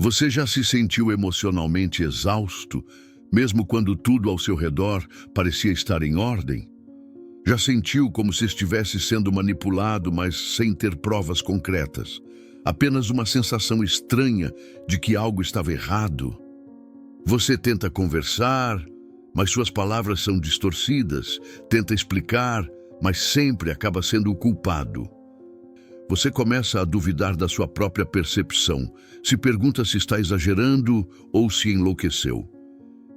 Você já se sentiu emocionalmente exausto, mesmo quando tudo ao seu redor parecia estar em ordem? Já sentiu como se estivesse sendo manipulado, mas sem ter provas concretas? Apenas uma sensação estranha de que algo estava errado? Você tenta conversar, mas suas palavras são distorcidas. Tenta explicar, mas sempre acaba sendo o culpado. Você começa a duvidar da sua própria percepção. Se pergunta se está exagerando ou se enlouqueceu.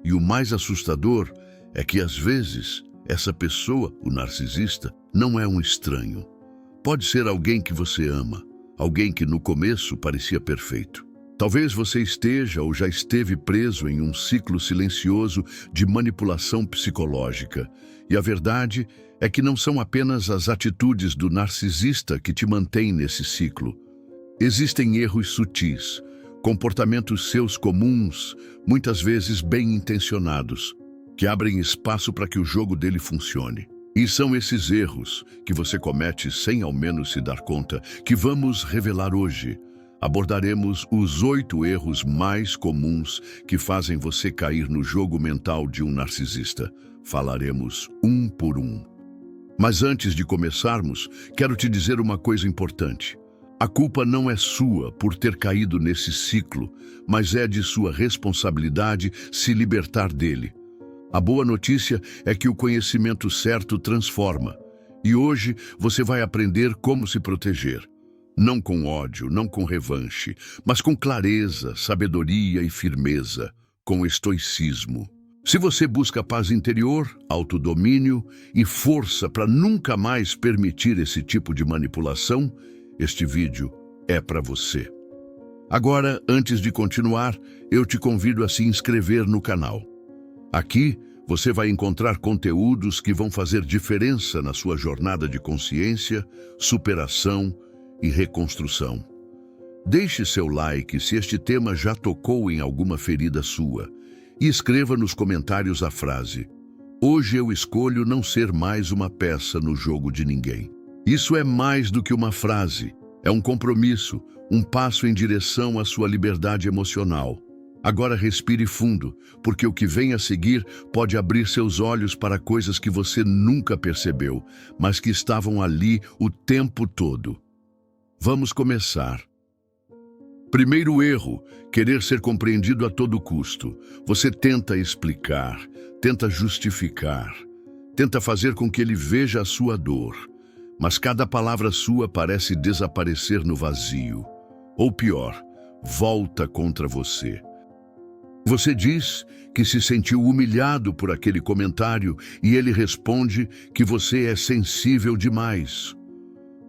E o mais assustador é que, às vezes, essa pessoa, o narcisista, não é um estranho. Pode ser alguém que você ama, alguém que no começo parecia perfeito. Talvez você esteja ou já esteve preso em um ciclo silencioso de manipulação psicológica. E a verdade é que não são apenas as atitudes do narcisista que te mantêm nesse ciclo. Existem erros sutis, comportamentos seus comuns, muitas vezes bem intencionados, que abrem espaço para que o jogo dele funcione. E são esses erros que você comete sem ao menos se dar conta que vamos revelar hoje. Abordaremos os 8 erros mais comuns que fazem você cair no jogo mental de um narcisista. Falaremos um por um. Mas antes de começarmos, quero te dizer uma coisa importante. A culpa não é sua por ter caído nesse ciclo, mas é de sua responsabilidade se libertar dele. A boa notícia é que o conhecimento certo transforma. E hoje você vai aprender como se proteger. Não com ódio, não com revanche, mas com clareza, sabedoria e firmeza, com estoicismo. Se você busca paz interior, autodomínio e força para nunca mais permitir esse tipo de manipulação, este vídeo é para você. Agora, antes de continuar, eu te convido a se inscrever no canal. Aqui, você vai encontrar conteúdos que vão fazer diferença na sua jornada de consciência, superação e reconstrução. Deixe seu like se este tema já tocou em alguma ferida sua e escreva nos comentários a frase: "Hoje eu escolho não ser mais uma peça no jogo de ninguém". Isso é mais do que uma frase, é um compromisso, um passo em direção à sua liberdade emocional. Agora respire fundo, porque o que vem a seguir pode abrir seus olhos para coisas que você nunca percebeu, mas que estavam ali o tempo todo. Vamos começar. Primeiro erro, querer ser compreendido a todo custo. Você tenta explicar, tenta justificar, tenta fazer com que ele veja a sua dor, mas cada palavra sua parece desaparecer no vazio. Ou pior, volta contra você. Você diz que se sentiu humilhado por aquele comentário e ele responde que você é sensível demais.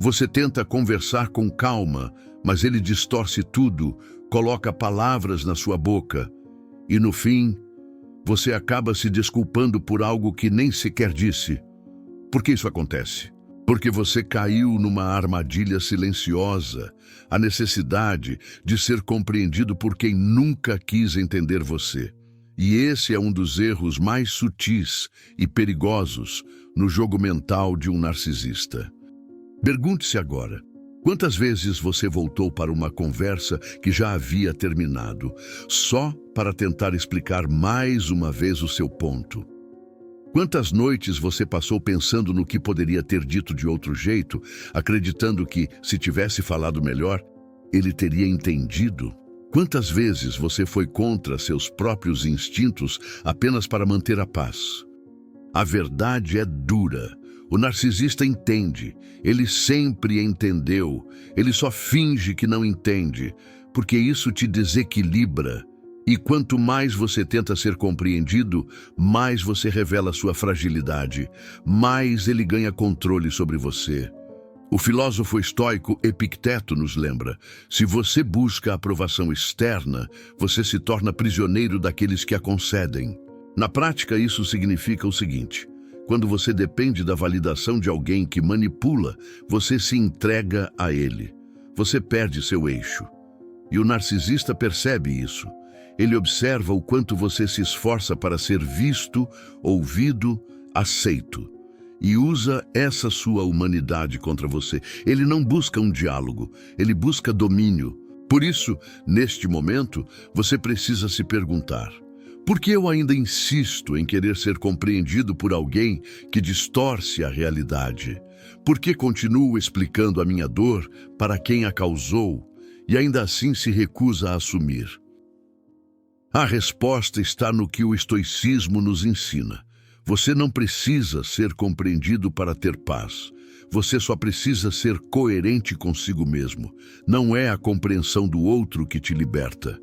Você tenta conversar com calma, mas ele distorce tudo, coloca palavras na sua boca. E no fim, você acaba se desculpando por algo que nem sequer disse. Por que isso acontece? Porque você caiu numa armadilha silenciosa, a necessidade de ser compreendido por quem nunca quis entender você. E esse é um dos erros mais sutis e perigosos no jogo mental de um narcisista. Pergunte-se agora, quantas vezes você voltou para uma conversa que já havia terminado, só para tentar explicar mais uma vez o seu ponto? Quantas noites você passou pensando no que poderia ter dito de outro jeito, acreditando que, se tivesse falado melhor, ele teria entendido? Quantas vezes você foi contra seus próprios instintos apenas para manter a paz? A verdade é dura. O narcisista entende, ele sempre entendeu, ele só finge que não entende, porque isso te desequilibra. E quanto mais você tenta ser compreendido, mais você revela sua fragilidade, mais ele ganha controle sobre você. O filósofo estoico Epicteto nos lembra: se você busca a aprovação externa, você se torna prisioneiro daqueles que a concedem. Na prática, isso significa o seguinte: quando você depende da validação de alguém que manipula, você se entrega a ele. Você perde seu eixo. E o narcisista percebe isso. Ele observa o quanto você se esforça para ser visto, ouvido, aceito. E usa essa sua humanidade contra você. Ele não busca um diálogo, ele busca domínio. Por isso, neste momento, você precisa se perguntar: por que eu ainda insisto em querer ser compreendido por alguém que distorce a realidade? Por que continuo explicando a minha dor para quem a causou e ainda assim se recusa a assumir? A resposta está no que o estoicismo nos ensina. Você não precisa ser compreendido para ter paz. Você só precisa ser coerente consigo mesmo. Não é a compreensão do outro que te liberta.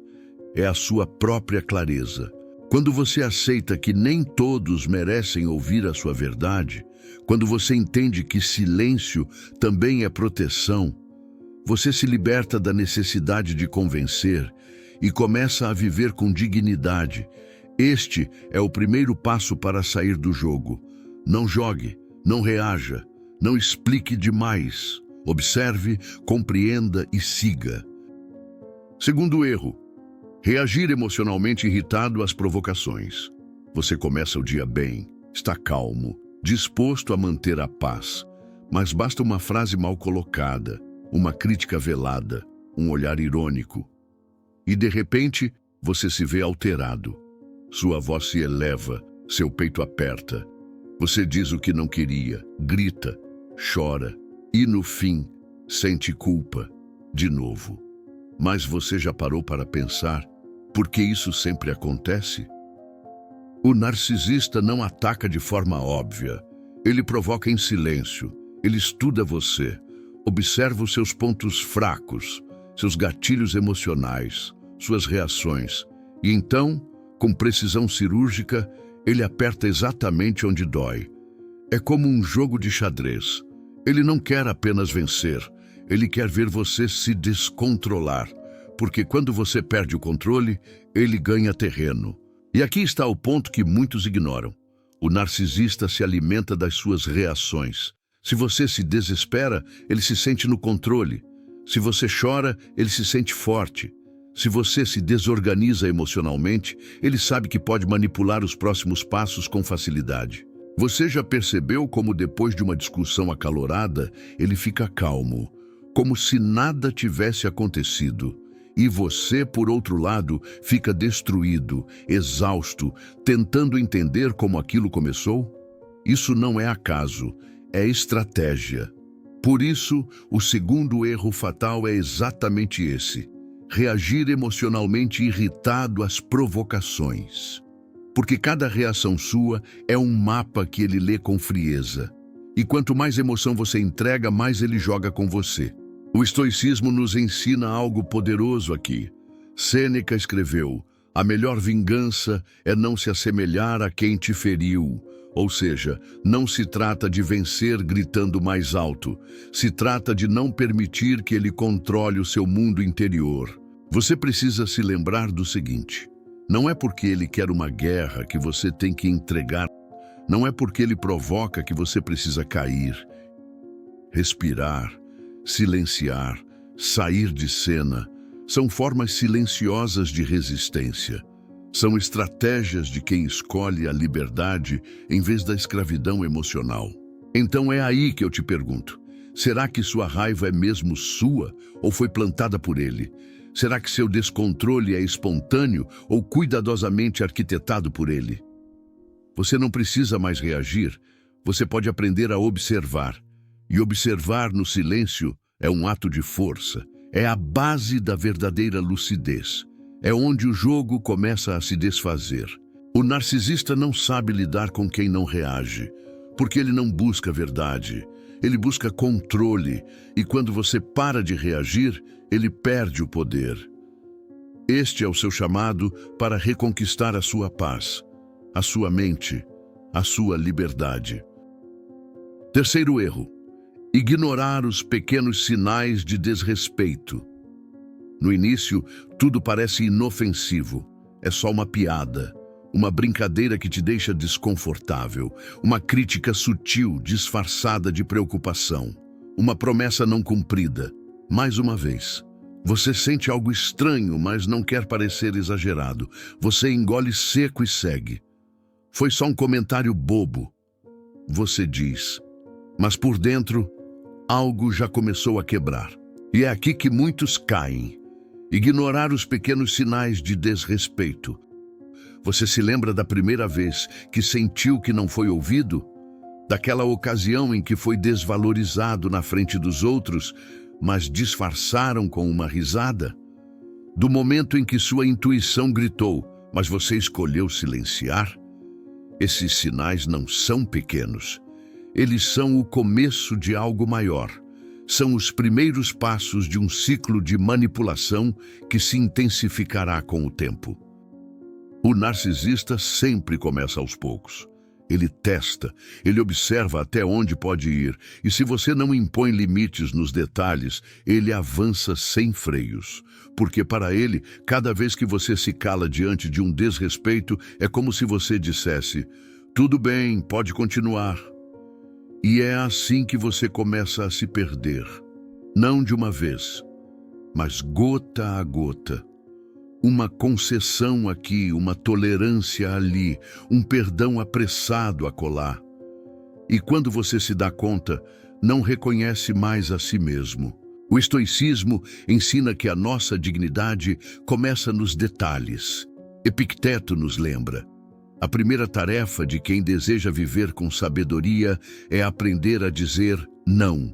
É a sua própria clareza. Quando você aceita que nem todos merecem ouvir a sua verdade, quando você entende que silêncio também é proteção, você se liberta da necessidade de convencer e começa a viver com dignidade. Este é o primeiro passo para sair do jogo. Não jogue, não reaja, não explique demais. Observe, compreenda e siga. Segundo erro: reagir emocionalmente irritado às provocações. Você começa o dia bem, está calmo, disposto a manter a paz, mas basta uma frase mal colocada, uma crítica velada, um olhar irônico, e de repente você se vê alterado. Sua voz se eleva, seu peito aperta. Você diz o que não queria, grita, chora e, no fim, sente culpa, de novo. Mas você já parou para pensar por que isso sempre acontece? O narcisista não ataca de forma óbvia. Ele provoca em silêncio. Ele estuda você, observa os seus pontos fracos, seus gatilhos emocionais, suas reações. E então, com precisão cirúrgica, ele aperta exatamente onde dói. É como um jogo de xadrez. Ele não quer apenas vencer, ele quer ver você se descontrolar, porque quando você perde o controle, ele ganha terreno. E aqui está o ponto que muitos ignoram. O narcisista se alimenta das suas reações. Se você se desespera, ele se sente no controle. Se você chora, ele se sente forte. Se você se desorganiza emocionalmente, ele sabe que pode manipular os próximos passos com facilidade. Você já percebeu como depois de uma discussão acalorada, ele fica calmo, como se nada tivesse acontecido? E você, por outro lado, fica destruído, exausto, tentando entender como aquilo começou? Isso não é acaso, é estratégia. Por isso, o segundo erro fatal é exatamente esse: reagir emocionalmente irritado às provocações. Porque cada reação sua é um mapa que ele lê com frieza. E quanto mais emoção você entrega, mais ele joga com você. O estoicismo nos ensina algo poderoso aqui. Sêneca escreveu: a melhor vingança é não se assemelhar a quem te feriu. Ou seja, não se trata de vencer gritando mais alto. Se trata de não permitir que ele controle o seu mundo interior. Você precisa se lembrar do seguinte: não é porque ele quer uma guerra que você tem que entregar. Não é porque ele provoca que você precisa cair. Respirar, silenciar, sair de cena, são formas silenciosas de resistência. São estratégias de quem escolhe a liberdade em vez da escravidão emocional. Então é aí que eu te pergunto: será que sua raiva é mesmo sua ou foi plantada por ele? Será que seu descontrole é espontâneo ou cuidadosamente arquitetado por ele? Você não precisa mais reagir, você pode aprender a observar. E observar no silêncio é um ato de força, é a base da verdadeira lucidez. É onde o jogo começa a se desfazer. O narcisista não sabe lidar com quem não reage, porque ele não busca verdade, ele busca controle, e quando você para de reagir, ele perde o poder. Este é o seu chamado para reconquistar a sua paz, a sua mente, a sua liberdade. Terceiro erro: ignorar os pequenos sinais de desrespeito. No início, tudo parece inofensivo. É só uma piada, uma brincadeira que te deixa desconfortável, uma crítica sutil disfarçada de preocupação, uma promessa não cumprida. Mais uma vez, você sente algo estranho, mas não quer parecer exagerado. Você engole seco e segue. Foi só um comentário bobo, você diz. Mas por dentro, algo já começou a quebrar. E é aqui que muitos caem. Ignorar os pequenos sinais de desrespeito. Você se lembra da primeira vez que sentiu que não foi ouvido? Daquela ocasião em que foi desvalorizado na frente dos outros, mas disfarçaram com uma risada? Do momento em que sua intuição gritou, mas você escolheu silenciar? Esses sinais não são pequenos. Eles são o começo de algo maior. São os primeiros passos de um ciclo de manipulação que se intensificará com o tempo. O narcisista sempre começa aos poucos. Ele testa, ele observa até onde pode ir, e se você não impõe limites nos detalhes, ele avança sem freios. Porque para ele, cada vez que você se cala diante de um desrespeito, é como se você dissesse: tudo bem, pode continuar. E é assim que você começa a se perder. Não de uma vez, mas gota a gota. Uma concessão aqui, uma tolerância ali, um perdão apressado acolá. E quando você se dá conta, não reconhece mais a si mesmo. O estoicismo ensina que a nossa dignidade começa nos detalhes. Epicteto nos lembra: a primeira tarefa de quem deseja viver com sabedoria é aprender a dizer não.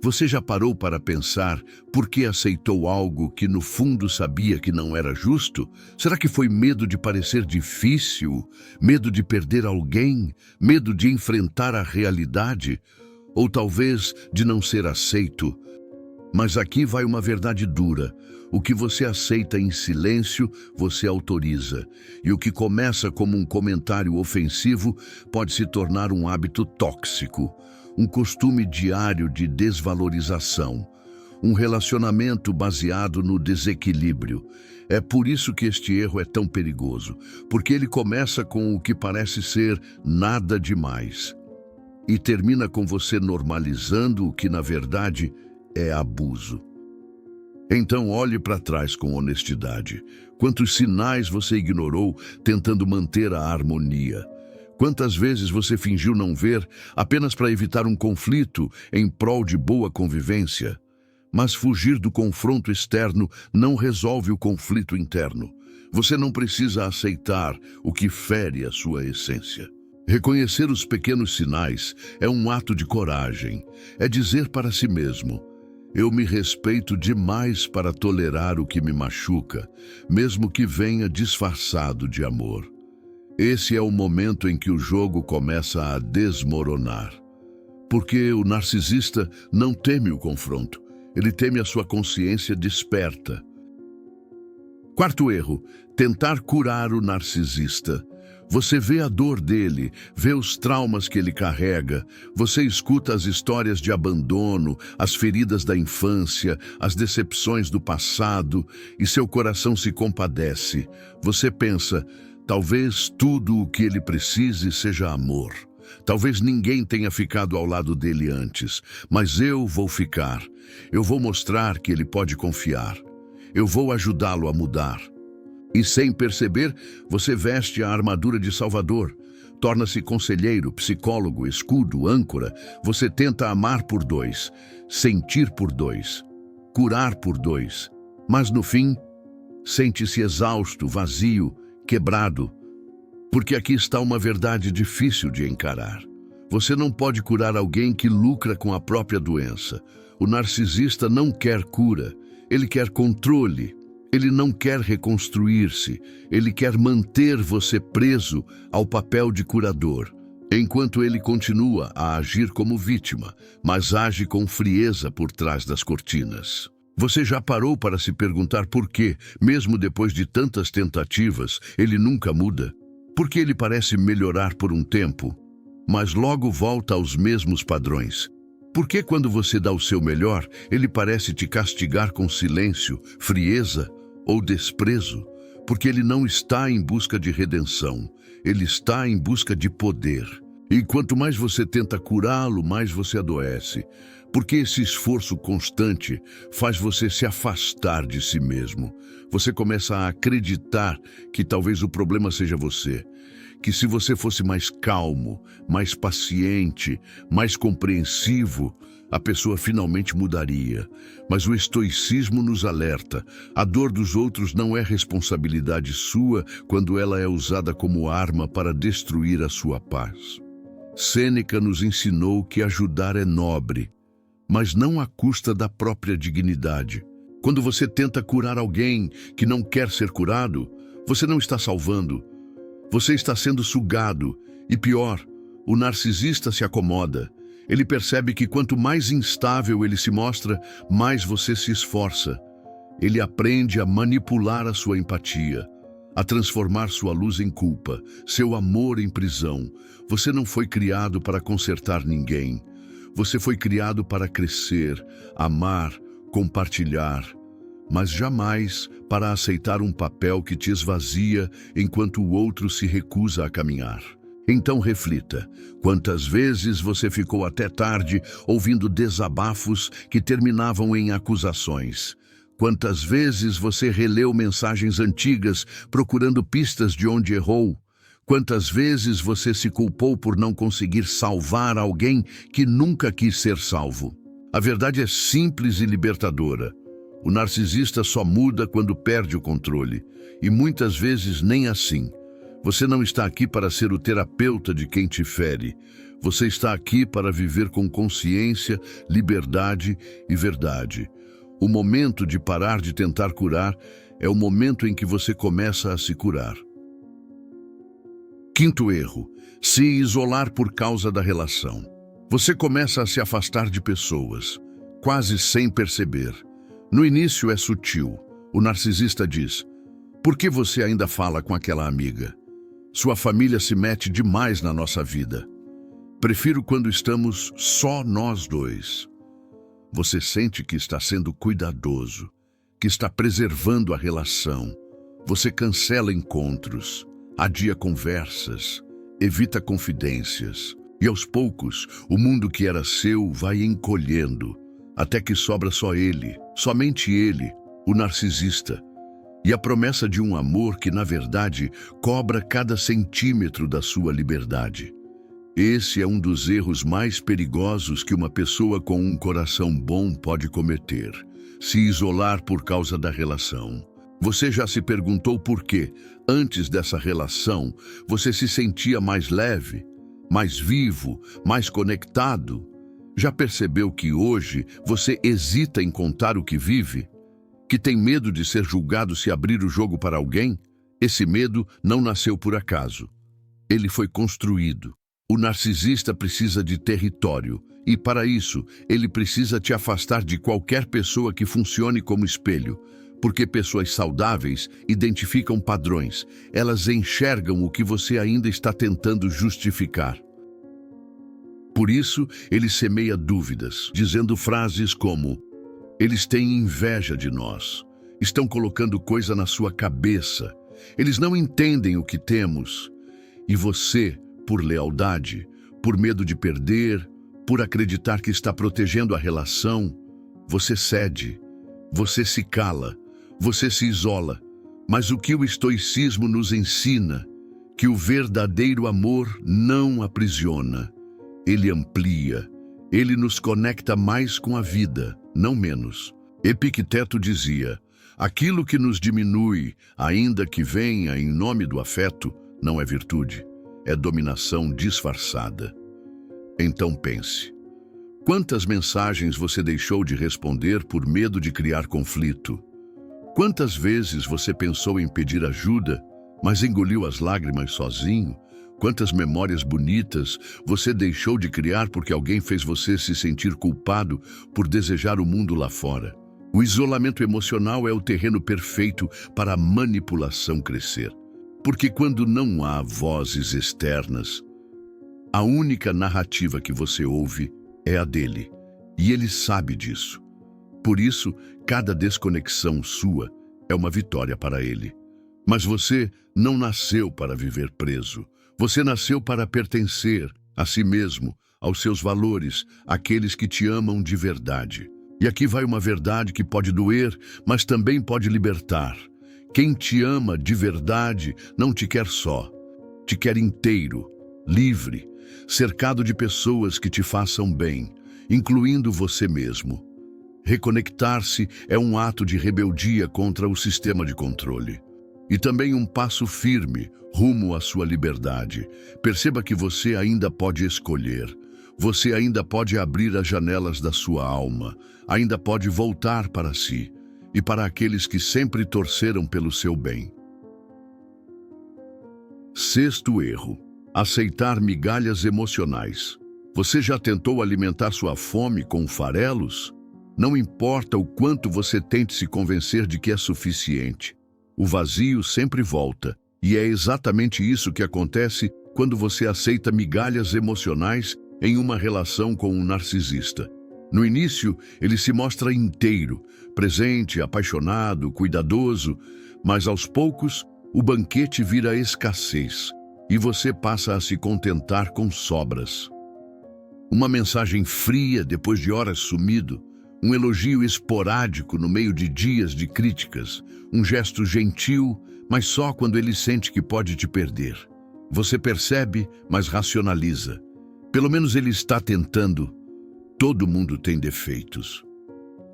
Você já parou para pensar por que aceitou algo que no fundo sabia que não era justo? Será que foi medo de parecer difícil? Medo de perder alguém? Medo de enfrentar a realidade? Ou talvez de não ser aceito? Mas aqui vai uma verdade dura. O que você aceita em silêncio, você autoriza. E o que começa como um comentário ofensivo pode se tornar um hábito tóxico. Um costume diário de desvalorização, um relacionamento baseado no desequilíbrio. É por isso que este erro é tão perigoso, porque ele começa com o que parece ser nada demais e termina com você normalizando o que na verdade é abuso. Então olhe para trás com honestidade. Quantos sinais você ignorou tentando manter a harmonia? Quantas vezes você fingiu não ver apenas para evitar um conflito em prol de boa convivência? Mas fugir do confronto externo não resolve o conflito interno. Você não precisa aceitar o que fere a sua essência. Reconhecer os pequenos sinais é um ato de coragem. É dizer para si mesmo: eu me respeito demais para tolerar o que me machuca, mesmo que venha disfarçado de amor. Esse é o momento em que o jogo começa a desmoronar. Porque o narcisista não teme o confronto, ele teme a sua consciência desperta. Quarto erro: tentar curar o narcisista. Você vê a dor dele, vê os traumas que ele carrega, você escuta as histórias de abandono, as feridas da infância, as decepções do passado, e seu coração se compadece. Você pensa: talvez tudo o que ele precise seja amor. Talvez ninguém tenha ficado ao lado dele antes, mas eu vou ficar. Eu vou mostrar que ele pode confiar. Eu vou ajudá-lo a mudar. E sem perceber, você veste a armadura de Salvador. Torna-se conselheiro, psicólogo, escudo, âncora. Você tenta amar por dois, sentir por dois, curar por dois. Mas no fim, sente-se exausto, vazio, quebrado. Porque aqui está uma verdade difícil de encarar. Você não pode curar alguém que lucra com a própria doença. O narcisista não quer cura, ele quer controle. Ele não quer reconstruir-se, ele quer manter você preso ao papel de curador, enquanto ele continua a agir como vítima, mas age com frieza por trás das cortinas. Você já parou para se perguntar por que, mesmo depois de tantas tentativas, ele nunca muda? Por que ele parece melhorar por um tempo, mas logo volta aos mesmos padrões? Por que quando você dá o seu melhor, ele parece te castigar com silêncio, frieza ou desprezo? Porque ele não está em busca de redenção, ele está em busca de poder. E quanto mais você tenta curá-lo, mais você adoece. Porque esse esforço constante faz você se afastar de si mesmo. Você começa a acreditar que talvez o problema seja você. Que se você fosse mais calmo, mais paciente, mais compreensivo, a pessoa finalmente mudaria. Mas o estoicismo nos alerta: a dor dos outros não é responsabilidade sua quando ela é usada como arma para destruir a sua paz. Sêneca nos ensinou que ajudar é nobre, mas não à custa da própria dignidade. Quando você tenta curar alguém que não quer ser curado, você não está salvando. Você está sendo sugado. E pior, o narcisista se acomoda. Ele percebe que quanto mais instável ele se mostra, mais você se esforça. Ele aprende a manipular a sua empatia, a transformar sua luz em culpa, seu amor em prisão. Você não foi criado para consertar ninguém. Você foi criado para crescer, amar, compartilhar, mas jamais para aceitar um papel que te esvazia enquanto o outro se recusa a caminhar. Então reflita: quantas vezes você ficou até tarde ouvindo desabafos que terminavam em acusações? Quantas vezes você releu mensagens antigas procurando pistas de onde errou? Quantas vezes você se culpou por não conseguir salvar alguém que nunca quis ser salvo? A verdade é simples e libertadora. O narcisista só muda quando perde o controle, e muitas vezes nem assim. Você não está aqui para ser o terapeuta de quem te fere. Você está aqui para viver com consciência, liberdade e verdade. O momento de parar de tentar curar é o momento em que você começa a se curar. Quinto erro: se isolar por causa da relação. Você começa a se afastar de pessoas, quase sem perceber. No início é sutil. O narcisista diz: por que você ainda fala com aquela amiga? Sua família se mete demais na nossa vida. Prefiro quando estamos só nós dois. Você sente que está sendo cuidadoso, que está preservando a relação. Você cancela encontros, adia conversas, evita confidências. E aos poucos, o mundo que era seu vai encolhendo, até que sobra só ele, somente ele, o narcisista. E a promessa de um amor que, na verdade, cobra cada centímetro da sua liberdade. Esse é um dos erros mais perigosos que uma pessoa com um coração bom pode cometer: se isolar por causa da relação. Você já se perguntou por que, antes dessa relação, você se sentia mais leve, mais vivo, mais conectado? Já percebeu que hoje você hesita em contar o que vive? Que tem medo de ser julgado se abrir o jogo para alguém? Esse medo não nasceu por acaso. Ele foi construído. O narcisista precisa de território, e para isso, ele precisa te afastar de qualquer pessoa que funcione como espelho, porque pessoas saudáveis identificam padrões. Elas enxergam o que você ainda está tentando justificar. Por isso, ele semeia dúvidas, dizendo frases como: eles têm inveja de nós, estão colocando coisa na sua cabeça, eles não entendem o que temos. E você, por lealdade, por medo de perder, por acreditar que está protegendo a relação, você cede, você se cala, você se isola. Mas o que o estoicismo nos ensina? Que o verdadeiro amor não aprisiona. Ele amplia, ele nos conecta mais com a vida, não menos. Epicteto dizia: aquilo que nos diminui, ainda que venha em nome do afeto, não é virtude, é dominação disfarçada. Então pense: quantas mensagens você deixou de responder por medo de criar conflito? Quantas vezes você pensou em pedir ajuda, mas engoliu as lágrimas sozinho? Quantas memórias bonitas você deixou de criar porque alguém fez você se sentir culpado por desejar o mundo lá fora? O isolamento emocional é o terreno perfeito para a manipulação crescer. Porque quando não há vozes externas, a única narrativa que você ouve é a dele. E ele sabe disso. Por isso, cada desconexão sua é uma vitória para ele. Mas você não nasceu para viver preso. Você nasceu para pertencer a si mesmo, aos seus valores, àqueles que te amam de verdade. E aqui vai uma verdade que pode doer, mas também pode libertar. Quem te ama de verdade não te quer só, te quer inteiro, livre, cercado de pessoas que te façam bem. incluindo você mesmo. Reconectar-se é um ato de rebeldia contra o sistema de controle. E também um passo firme rumo à sua liberdade. Perceba que você ainda pode escolher. Você ainda pode abrir as janelas da sua alma. Ainda pode voltar para si e para aqueles que sempre torceram pelo seu bem. Sexto erro: aceitar migalhas emocionais. Você já tentou alimentar sua fome com farelos? Não importa o quanto você tente se convencer de que é suficiente. O vazio sempre volta, e é exatamente isso que acontece quando você aceita migalhas emocionais em uma relação com um narcisista. No início, ele se mostra inteiro, presente, apaixonado, cuidadoso, mas aos poucos, o banquete vira escassez e você passa a se contentar com sobras. Uma mensagem fria depois de horas sumido, um elogio esporádico no meio de dias de críticas, um gesto gentil, mas só quando ele sente que pode te perder. Você percebe, mas racionaliza. Pelo menos ele está tentando. Todo mundo tem defeitos.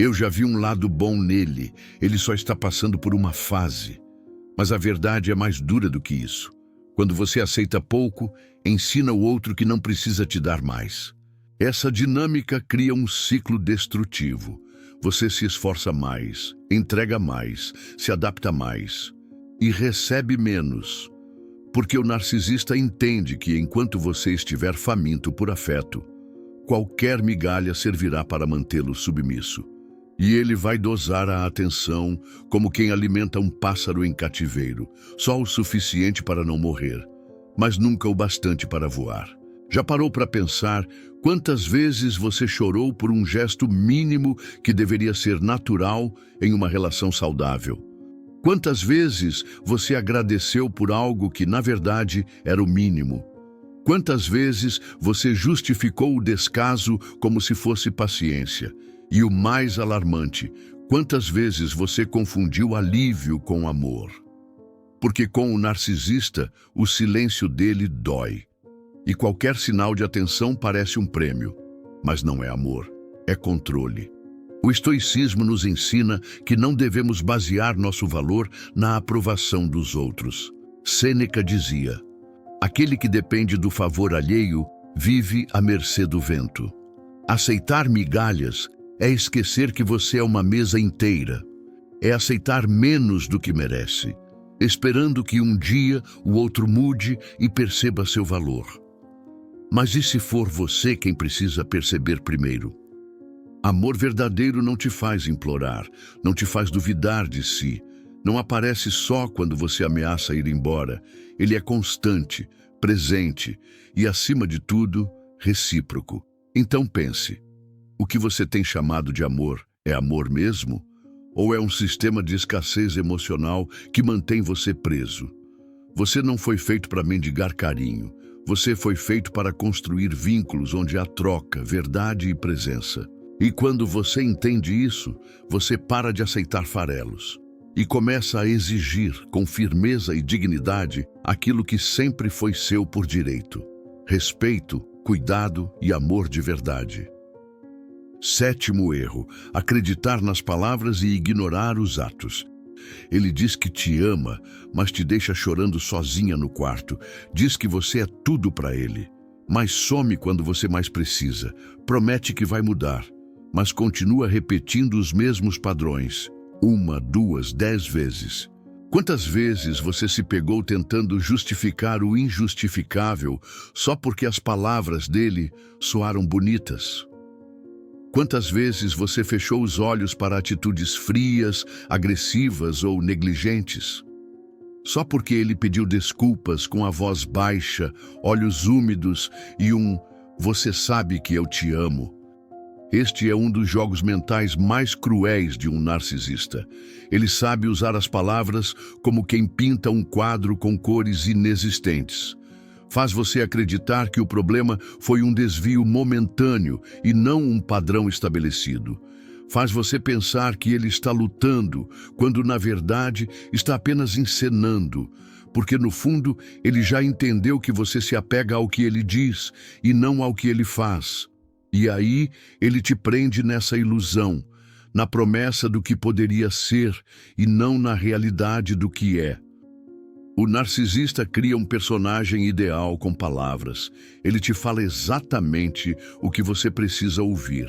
Eu já vi um lado bom nele, ele só está passando por uma fase. Mas a verdade é mais dura do que isso. Quando você aceita pouco, ensina o outro que não precisa te dar mais. Essa dinâmica cria um ciclo destrutivo. Você se esforça mais, entrega mais, se adapta mais e recebe menos. Porque o narcisista entende que enquanto você estiver faminto por afeto, qualquer migalha servirá para mantê-lo submisso. E ele vai dosar a atenção como quem alimenta um pássaro em cativeiro, só o suficiente para não morrer, mas nunca o bastante para voar. Já parou para pensar quantas vezes você chorou por um gesto mínimo que deveria ser natural em uma relação saudável? Quantas vezes você agradeceu por algo que, na verdade, era o mínimo? Quantas vezes você justificou o descaso como se fosse paciência? E o mais alarmante, quantas vezes você confundiu alívio com amor? Porque com o narcisista, o silêncio dele dói. E qualquer sinal de atenção parece um prêmio. Mas não é amor, é controle. O estoicismo nos ensina que não devemos basear nosso valor na aprovação dos outros. Sêneca dizia: aquele que depende do favor alheio vive à mercê do vento. Aceitar migalhas é esquecer que você é uma mesa inteira. É aceitar menos do que merece, esperando que um dia o outro mude e perceba seu valor. Mas e se for você quem precisa perceber primeiro? Amor verdadeiro não te faz implorar, não te faz duvidar de si. Não aparece só quando você ameaça ir embora. Ele é constante, presente e, acima de tudo, recíproco. Então pense, o que você tem chamado de amor é amor mesmo? Ou é um sistema de escassez emocional que mantém você preso? Você não foi feito para mendigar carinho. Você foi feito para construir vínculos onde há troca, verdade e presença. E quando você entende isso, você para de aceitar farelos e começa a exigir, com firmeza e dignidade, aquilo que sempre foi seu por direito: respeito, cuidado e amor de verdade. Sétimo erro: acreditar nas palavras e ignorar os atos. Ele diz que te ama, mas te deixa chorando sozinha no quarto. Diz que você é tudo para ele, mas some quando você mais precisa. Promete que vai mudar, mas continua repetindo os mesmos padrões. 1, 2, 10 vezes. Quantas vezes você se pegou tentando justificar o injustificável só porque as palavras dele soaram bonitas? Quantas vezes você fechou os olhos para atitudes frias, agressivas ou negligentes? Só porque ele pediu desculpas com a voz baixa, olhos úmidos e "você sabe que eu te amo". Este é um dos jogos mentais mais cruéis de um narcisista. Ele sabe usar as palavras como quem pinta um quadro com cores inexistentes. Faz você acreditar que o problema foi um desvio momentâneo e não um padrão estabelecido. Faz você pensar que ele está lutando, quando na verdade está apenas encenando, porque no fundo ele já entendeu que você se apega ao que ele diz e não ao que ele faz. E aí ele te prende nessa ilusão, na promessa do que poderia ser e não na realidade do que é. O narcisista cria um personagem ideal com palavras. Ele te fala exatamente o que você precisa ouvir,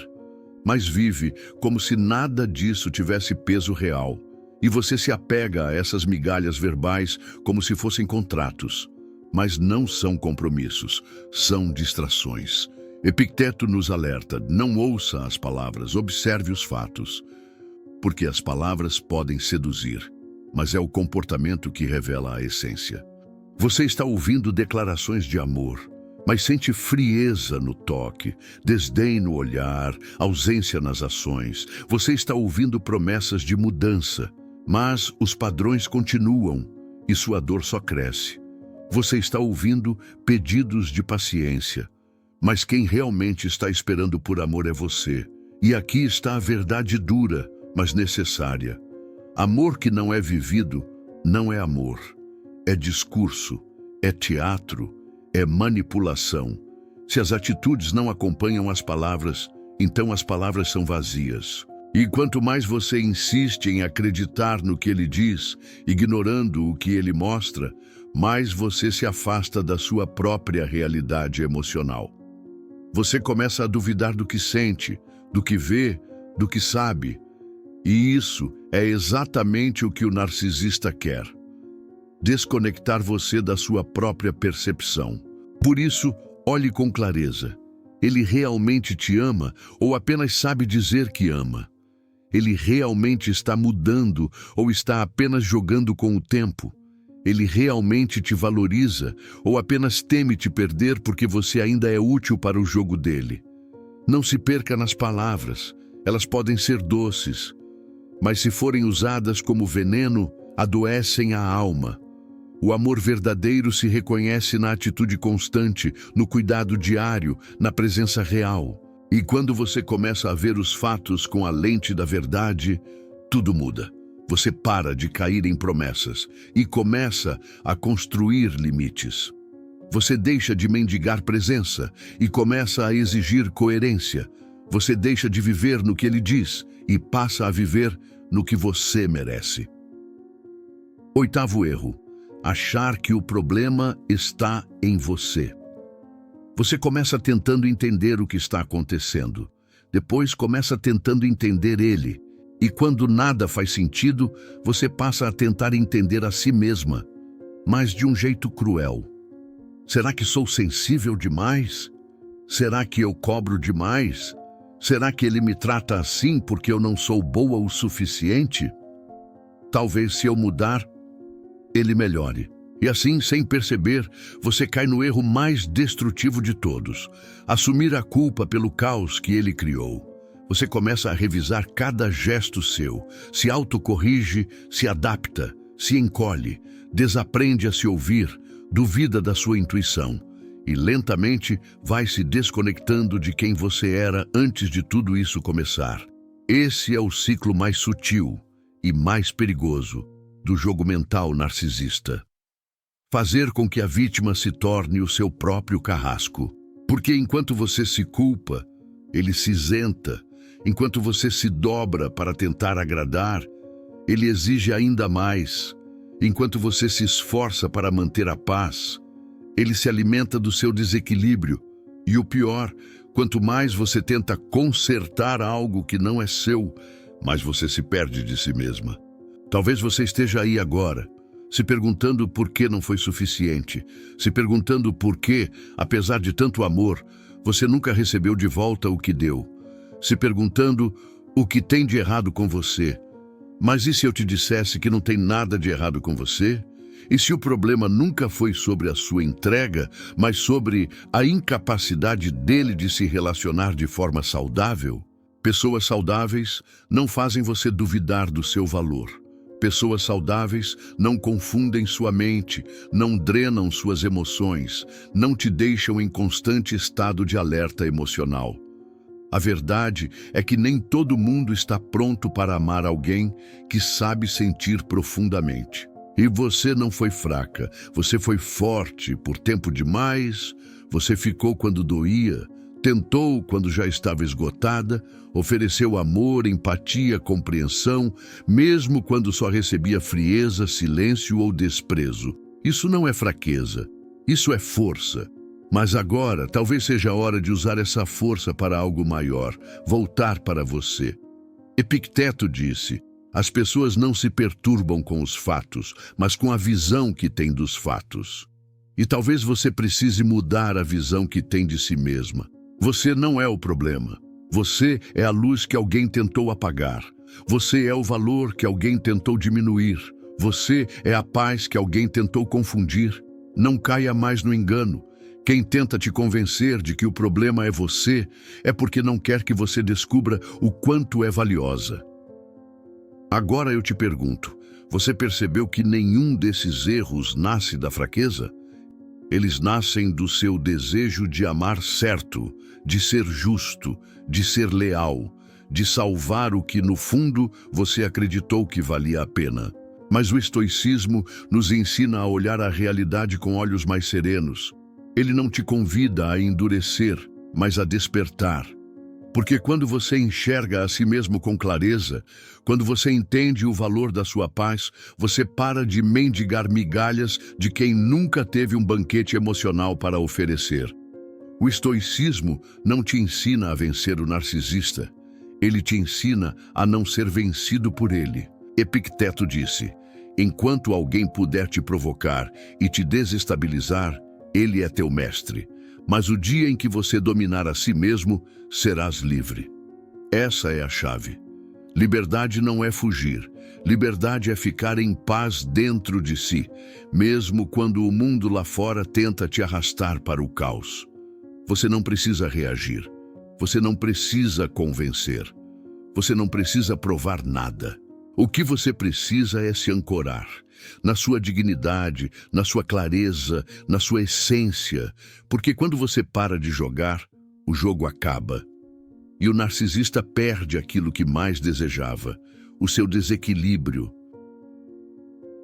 mas vive como se nada disso tivesse peso real. E você se apega a essas migalhas verbais como se fossem contratos. Mas não são compromissos, são distrações. Epicteto nos alerta: não ouça as palavras, observe os fatos. Porque as palavras podem seduzir, mas é o comportamento que revela a essência. Você está ouvindo declarações de amor, mas sente frieza no toque, desdém no olhar, ausência nas ações. Você está ouvindo promessas de mudança, mas os padrões continuam e sua dor só cresce. Você está ouvindo pedidos de paciência, mas quem realmente está esperando por amor é você. E aqui está a verdade dura, mas necessária. Amor que não é vivido não é amor. É discurso, é teatro, é manipulação. Se as atitudes não acompanham as palavras, então as palavras são vazias. E quanto mais você insiste em acreditar no que ele diz, ignorando o que ele mostra, mais você se afasta da sua própria realidade emocional. Você começa a duvidar do que sente, do que vê, do que sabe. E isso é exatamente o que o narcisista quer: desconectar você da sua própria percepção. Por isso, olhe com clareza. Ele realmente te ama ou apenas sabe dizer que ama? Ele realmente está mudando ou está apenas jogando com o tempo? Ele realmente te valoriza ou apenas teme te perder porque você ainda é útil para o jogo dele? Não se perca nas palavras. Elas podem ser doces, mas se forem usadas como veneno, adoecem a alma. O amor verdadeiro se reconhece na atitude constante, no cuidado diário, na presença real. E quando você começa a ver os fatos com a lente da verdade, tudo muda. Você para de cair em promessas e começa a construir limites. Você deixa de mendigar presença e começa a exigir coerência. Você deixa de viver no que ele diz e passa a viver no que você merece. 8º erro: achar que o problema está em você. Você começa tentando entender o que está acontecendo. Depois começa tentando entender ele. E quando nada faz sentido, você passa a tentar entender a si mesma, mas de um jeito cruel. Será que sou sensível demais? Será que eu cobro demais? Será que ele me trata assim porque eu não sou boa o suficiente? Talvez se eu mudar, ele melhore. E assim, sem perceber, você cai no erro mais destrutivo de todos: assumir a culpa pelo caos que ele criou. Você começa a revisar cada gesto seu, se autocorrige, se adapta, se encolhe, desaprende a se ouvir, duvida da sua intuição e lentamente vai se desconectando de quem você era antes de tudo isso começar. Esse é o ciclo mais sutil e mais perigoso do jogo mental narcisista. Fazer com que a vítima se torne o seu próprio carrasco. Porque enquanto você se culpa, ele se isenta. Enquanto você se dobra para tentar agradar, ele exige ainda mais. Enquanto você se esforça para manter a paz, ele se alimenta do seu desequilíbrio. E o pior, quanto mais você tenta consertar algo que não é seu, mais você se perde de si mesma. Talvez você esteja aí agora, se perguntando por que não foi suficiente, se perguntando por que, apesar de tanto amor, você nunca recebeu de volta o que deu, se perguntando o que tem de errado com você. Mas e se eu te dissesse que não tem nada de errado com você? E se o problema nunca foi sobre a sua entrega, mas sobre a incapacidade dele de se relacionar de forma saudável? Pessoas saudáveis não fazem você duvidar do seu valor. Pessoas saudáveis não confundem sua mente, não drenam suas emoções, não te deixam em constante estado de alerta emocional. A verdade é que nem todo mundo está pronto para amar alguém que sabe sentir profundamente. E você não foi fraca, você foi forte por tempo demais, você ficou quando doía, Tentou quando já estava esgotada, ofereceu amor, empatia, compreensão, mesmo quando só recebia frieza, silêncio ou desprezo. Isso não é fraqueza, isso é força. Mas agora, talvez seja a hora de usar essa força para algo maior, voltar para você. Epicteto disse: as pessoas não se perturbam com os fatos, mas com a visão que tem dos fatos. E talvez você precise mudar a visão que tem de si mesma. Você não é o problema. Você é a luz que alguém tentou apagar. Você é o valor que alguém tentou diminuir. Você é a paz que alguém tentou confundir. Não caia mais no engano. Quem tenta te convencer de que o problema é você, é porque não quer que você descubra o quanto é valiosa. Agora eu te pergunto, você percebeu que nenhum desses erros nasce da fraqueza? Eles nascem do seu desejo de amar certo, de ser justo, de ser leal, de salvar o que, no fundo, você acreditou que valia a pena. Mas o estoicismo nos ensina a olhar a realidade com olhos mais serenos. Ele não te convida a endurecer, mas a despertar. Porque quando você enxerga a si mesmo com clareza, quando você entende o valor da sua paz, você para de mendigar migalhas de quem nunca teve um banquete emocional para oferecer. O estoicismo não te ensina a vencer o narcisista. Ele te ensina a não ser vencido por ele. Epicteto disse: enquanto alguém puder te provocar e te desestabilizar, ele é teu mestre. Mas o dia em que você dominar a si mesmo, serás livre. Essa é a chave. Liberdade não é fugir. Liberdade é ficar em paz dentro de si, mesmo quando o mundo lá fora tenta te arrastar para o caos. Você não precisa reagir. Você não precisa convencer. Você não precisa provar nada. O que você precisa é se ancorar na sua dignidade, na sua clareza, na sua essência, porque quando você para de jogar, o jogo acaba. E o narcisista perde aquilo que mais desejava, o seu desequilíbrio.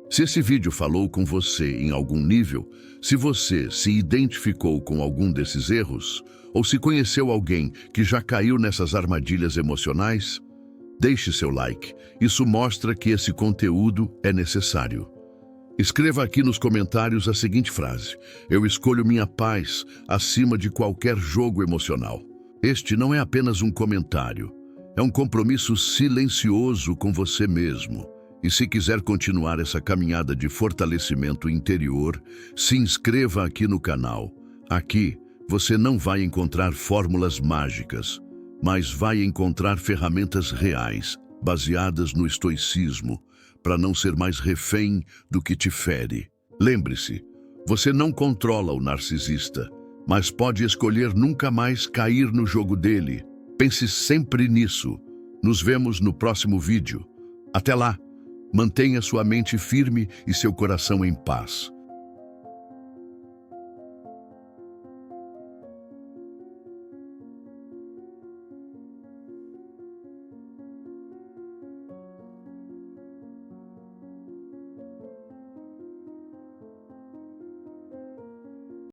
Se esse vídeo falou com você em algum nível, se você se identificou com algum desses erros, ou se conheceu alguém que já caiu nessas armadilhas emocionais, deixe seu like. Isso mostra que esse conteúdo é necessário. Escreva aqui nos comentários a seguinte frase: eu escolho minha paz acima de qualquer jogo emocional. Este não é apenas um comentário, é um compromisso silencioso com você mesmo. E se quiser continuar essa caminhada de fortalecimento interior, se inscreva aqui no canal. Aqui você não vai encontrar fórmulas mágicas, mas vai encontrar ferramentas reais, baseadas no estoicismo, para não ser mais refém do que te fere. Lembre-se, você não controla o narcisista, mas pode escolher nunca mais cair no jogo dele. Pense sempre nisso. Nos vemos no próximo vídeo. Até lá, mantenha sua mente firme e seu coração em paz.